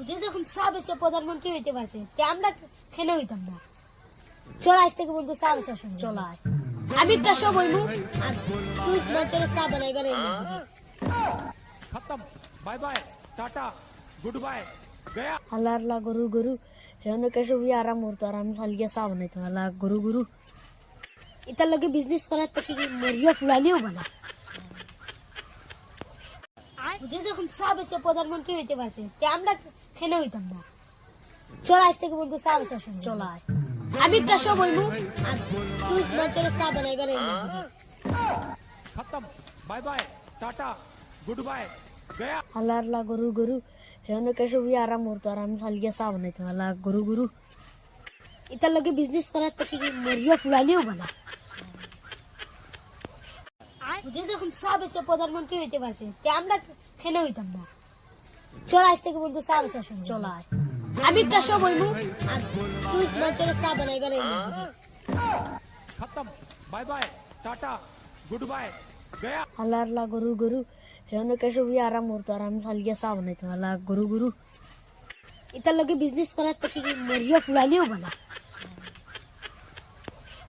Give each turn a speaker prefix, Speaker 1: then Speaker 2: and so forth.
Speaker 1: ওদের যখন সাব এসে প্রধানমন্ত্রী হইতে পারছে তে আমরা কেন হইতাম না? চল আজ থেকে বন্ধু সাব এসে শুনি। চল আয়, আমি কাশো বলবো আর তুই মঞ্চে সাব বানাইবার
Speaker 2: खत्म bye bye tata good bye गया
Speaker 1: আল্লাহ আল্লাহ গরু গরু হেন কাশো বি আরাম করতো আর আমি খালি গিয়ে সাব বানাইতাম। আল্লাহ গরু গরু এটার লগে বিজনেস করার থেকে কি মরিয়া ফুলানিও বানা। ওদের যখন সাব এসে প্রধানমন্ত্রী হইতে পারছে তে আমরা কেন হইতাম না? চল আজ থেকে বন্ধু সাব এসে শুনি। চল আয়, আমি কাশো বলবো আর তুই মঞ্চে সাব বানাইবার
Speaker 2: खत्म bye bye tata good bye गया
Speaker 1: আল্লাহ আল্লাহ গরু গরু হেন কাশো বি আরাম করতো আর আমি খালি গিয়ে সাব বানাইতাম। আল্লাহ গরু গরু এটার লগে বিজনেস করার থেকে কি মরিয়া ফুলানিও বানা। ওদের যখন সাব এসে প্রধানমন্ত্রী হইতে পারছে তে আমরা কেন হইতাম না? চল আজ থেকে বন্ধু সাব এসে শুনি। চল আয়, আমি কাশো বলবো আর তুই মঞ্চে সাব বানাইবার
Speaker 2: खत्म bye bye tata good bye गया
Speaker 1: আল্লাহ আল্লাহ গরু গরু হেন কাশো বি আরাম করতো আর আমি খালি গিয়ে সাব বানাইতাম। আল্লাহ গরু গরু এটার লগে বিজনেস করার থেকে কি মরিয়া ফুলানিও বানা।